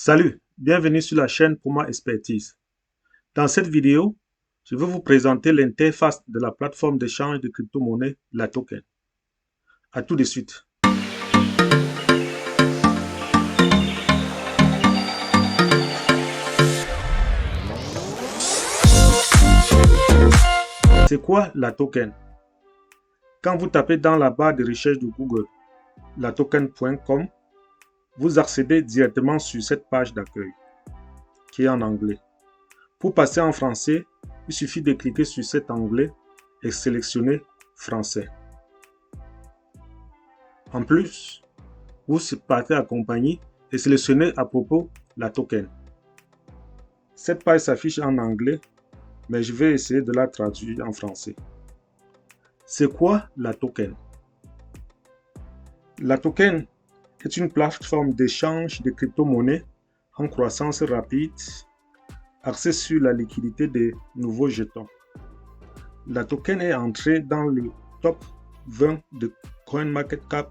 Salut, bienvenue sur la chaîne Puma Expertise. Dans cette vidéo, je vais vous présenter l'interface de la plateforme d'échange de crypto-monnaies, la token. À tout de suite. C'est quoi la token? Quand vous tapez dans la barre de recherche de Google latoken.com, vous accédez directement sur cette page d'accueil qui est en anglais. Pour passer en français, il suffit de cliquer sur cet onglet et sélectionner français. En plus, vous partez accompagné et sélectionnez à propos la token. Cette page s'affiche en anglais, mais je vais essayer de la traduire en français. C'est quoi la token? La token est une plateforme d'échange de crypto-monnaies en croissance rapide, axée sur la liquidité des nouveaux jetons. La token est entrée dans le top 20 de CoinMarketCap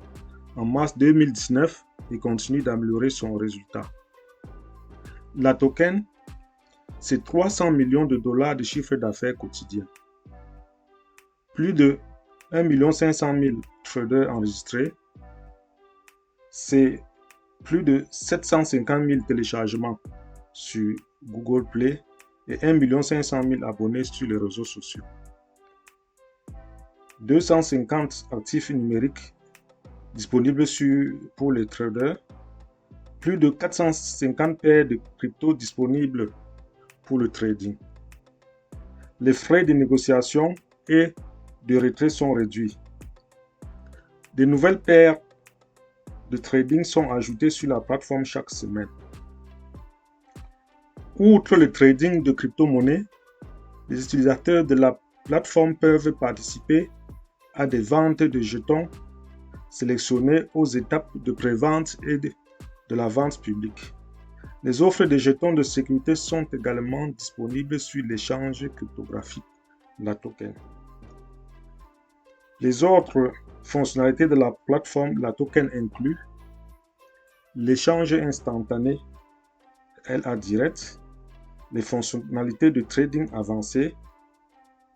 en mars 2019 et continue d'améliorer son résultat. La token, c'est 300 millions de dollars de chiffre d'affaires quotidien. Plus de 1 500 000 traders enregistrés. C'est plus de 750 000 téléchargements sur Google Play et 1 500 000 abonnés sur les réseaux sociaux. 250 actifs numériques disponibles pour les traders. Plus de 450 paires de crypto disponibles pour le trading. Les frais de négociation et de retrait sont réduits. De nouvelles paires de trading sont ajoutées sur la plateforme chaque semaine. Outre le trading de crypto-monnaies, les utilisateurs de la plateforme peuvent participer à des ventes de jetons sélectionnés aux étapes de pré-vente et de la vente publique. Les offres de jetons de sécurité sont également disponibles sur l'échange cryptographique, la token. Les autres fonctionnalités de la plateforme, la token inclut l'échange instantané, LA direct, les fonctionnalités de trading avancé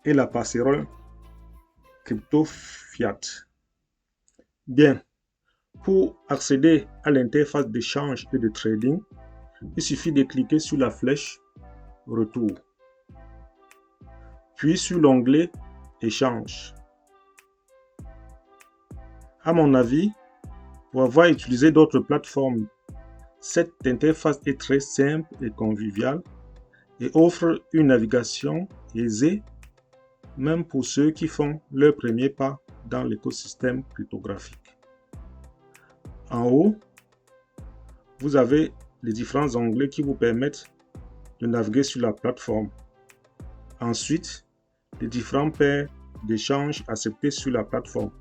et la passerelle crypto fiat. Bien, pour accéder à l'interface d'échange et de trading, il suffit de cliquer sur la flèche Retour, puis sur l'onglet Échange. À mon avis, pour avoir utilisé d'autres plateformes, cette interface est très simple et conviviale et offre une navigation aisée, même pour ceux qui font leur premier pas dans l'écosystème cryptographique. En haut, vous avez les différents onglets qui vous permettent de naviguer sur la plateforme. Ensuite, les différentes paires d'échanges acceptées sur la plateforme.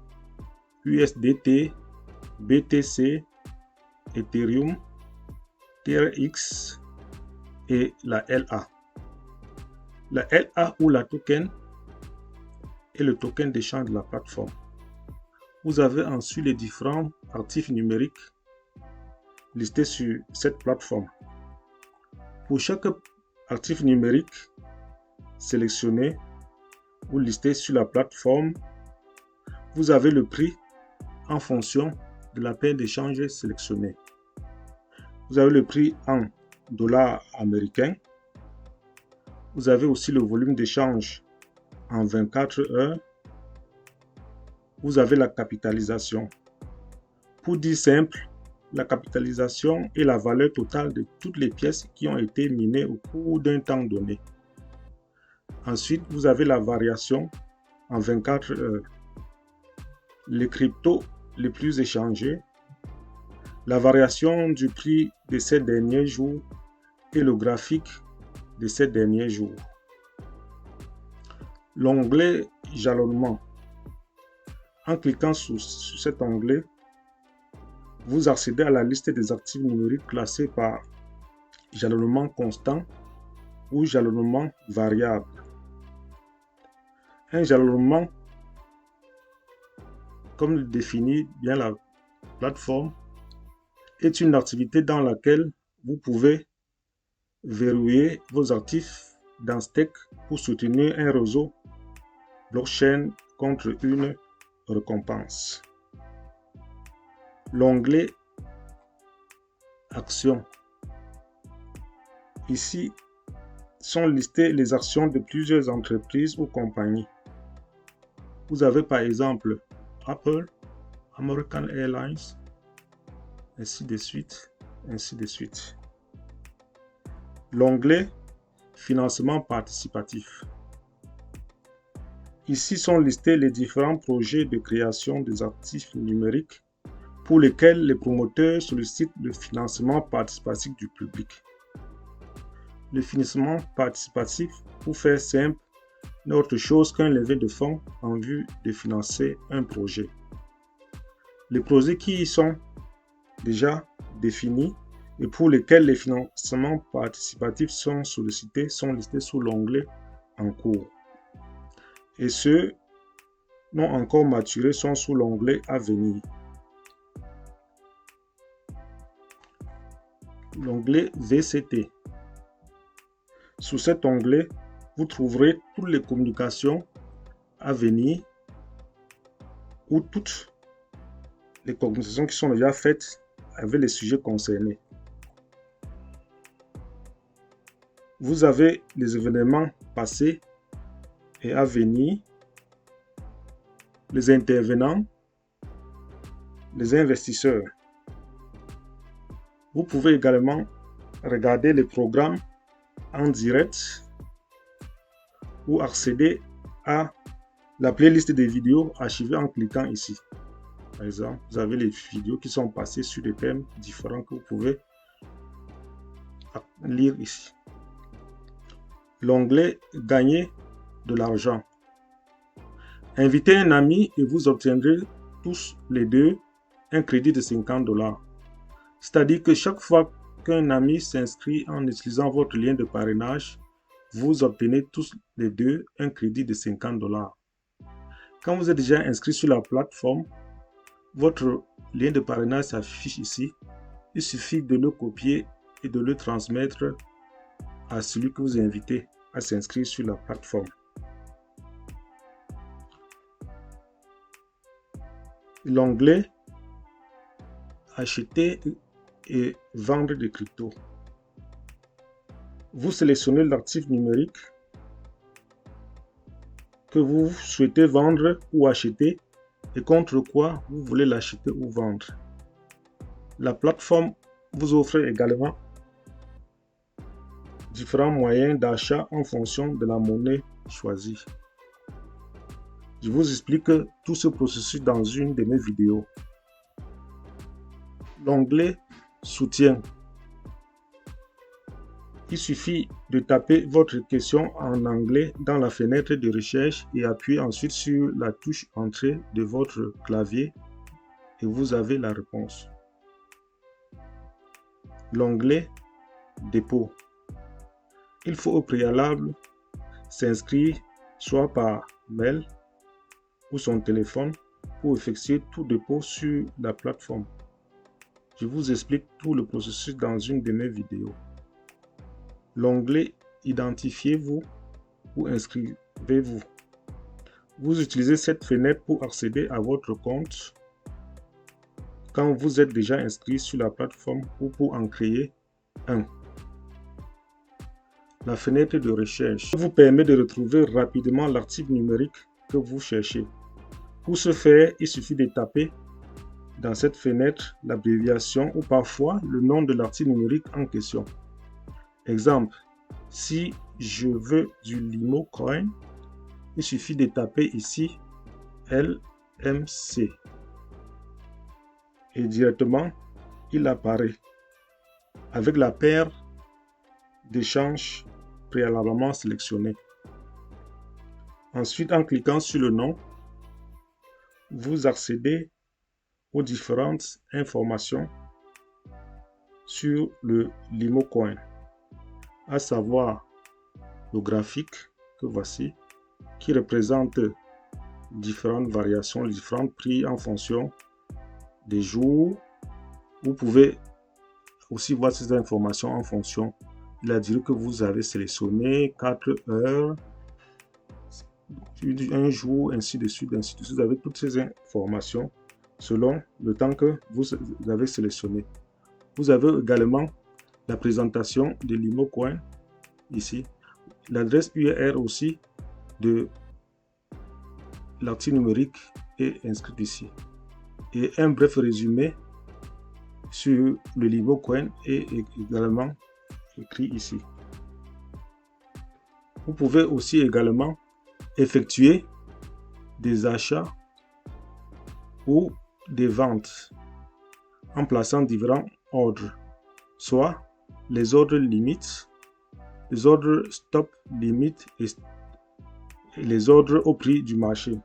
USDT, BTC, Ethereum, TRX et la LA. La LA ou la token est le token d'échange de la plateforme. Vous avez ensuite les différents actifs numériques listés sur cette plateforme. Pour chaque actif numérique sélectionné ou listé sur la plateforme, vous avez le prix en fonction de la paire d'échange sélectionnée. Vous avez le prix en dollars américains. Vous avez aussi le volume d'échange en 24 heures. Vous avez la capitalisation. Pour dire simple, la capitalisation est la valeur totale de toutes les pièces qui ont été minées au cours d'un temps donné. Ensuite, vous avez la variation en 24 heures. Les cryptos les plus échangés, la variation du prix de ces derniers jours et le graphique de ces derniers jours. L'onglet jalonnement. En cliquant sur cet onglet, vous accédez à la liste des actifs numériques classés par jalonnement constant ou jalonnement variable. Un jalonnement, comme le définit bien la plateforme, est une activité dans laquelle vous pouvez verrouiller vos actifs dans Stake pour soutenir un réseau blockchain contre une récompense. L'onglet Actions. Ici sont listées les actions de plusieurs entreprises ou compagnies. Vous avez par exemple Apple, American Airlines, ainsi de suite, ainsi de suite. L'onglet Financement participatif. Ici sont listés les différents projets de création des actifs numériques pour lesquels les promoteurs sollicitent le financement participatif du public. Le financement participatif, pour faire simple, n'est autre chose qu'un levée de fonds en vue de financer un projet. Les projets qui y sont déjà définis et pour lesquels les financements participatifs sont sollicités sont listés sous l'onglet En cours. Et ceux non encore maturés sont sous l'onglet À venir. L'onglet VCT. Sous cet onglet, vous trouverez toutes les communications à venir ou toutes les communications qui sont déjà faites avec les sujets concernés. Vous avez les événements passés et à venir, les intervenants, les investisseurs. Vous pouvez également regarder les programmes en direct ou accéder à la playlist des vidéos archivées en cliquant ici. Par exemple, vous avez les vidéos qui sont passées sur des thèmes différents que vous pouvez lire ici. L'onglet Gagner de l'argent. Invitez un ami et vous obtiendrez tous les deux un crédit de $50. C'est-à-dire que chaque fois qu'un ami s'inscrit en utilisant votre lien de parrainage, vous obtenez tous les deux un crédit de $50. Quand vous êtes déjà inscrit sur la plateforme, votre lien de parrainage s'affiche ici. Il suffit de le copier et de le transmettre à celui que vous invitez à s'inscrire sur la plateforme. L'onglet Acheter et vendre des cryptos. Vous sélectionnez l'actif numérique que vous souhaitez vendre ou acheter et contre quoi vous voulez l'acheter ou vendre. La plateforme vous offre également différents moyens d'achat en fonction de la monnaie choisie. Je vous explique tout ce processus dans une de mes vidéos. L'onglet Soutien. Il suffit de taper votre question en anglais dans la fenêtre de recherche et appuyer ensuite sur la touche Entrée de votre clavier et vous avez la réponse. L'onglet Dépôt. Il faut au préalable s'inscrire soit par mail ou son téléphone pour effectuer tout dépôt sur la plateforme. Je vous explique tout le processus dans une de mes vidéos. L'onglet Identifiez-vous ou inscrivez-vous. Vous utilisez cette fenêtre pour accéder à votre compte quand vous êtes déjà inscrit sur la plateforme ou pour en créer un. La fenêtre de recherche vous permet de retrouver rapidement l'article numérique que vous cherchez. Pour ce faire, il suffit de taper dans cette fenêtre l'abréviation ou parfois le nom de l'article numérique en question. Exemple, si je veux du Limo Coin, il suffit de taper ici LMC et directement il apparaît avec la paire d'échanges préalablement sélectionnée. Ensuite, en cliquant sur le nom, vous accédez aux différentes informations sur le Limo Coin, à savoir le graphique que voici, qui représente différentes variations, les différents prix en fonction des jours. Vous pouvez aussi voir ces informations en fonction de la durée que vous avez sélectionné, 4 heures, un jour, ainsi de suite, ainsi de suite. Vous avez toutes ces informations selon le temps que vous avez sélectionné. Vous avez également la présentation de l'ImoCoin ici, l'adresse URL aussi de l'article numérique est inscrite ici, et un bref résumé sur le l'ImoCoin est également écrit ici. Vous pouvez aussi également effectuer des achats ou des ventes en plaçant différents ordres, soit les ordres limites, les ordres stop limite et les ordres au prix du marché.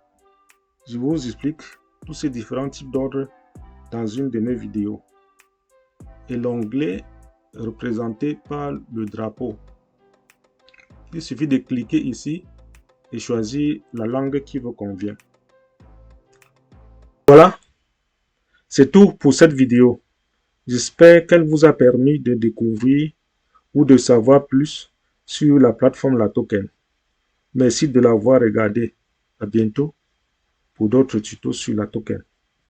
Je vous explique tous ces différents types d'ordres dans une de mes vidéos. Et l'onglet représenté par le drapeau. Il suffit de cliquer ici et choisir la langue qui vous convient. Voilà, c'est tout pour cette vidéo. J'espère qu'elle vous a permis de découvrir ou de savoir plus sur la plateforme LATOKEN. Merci de l'avoir regardé. À bientôt pour d'autres tutos sur LATOKEN.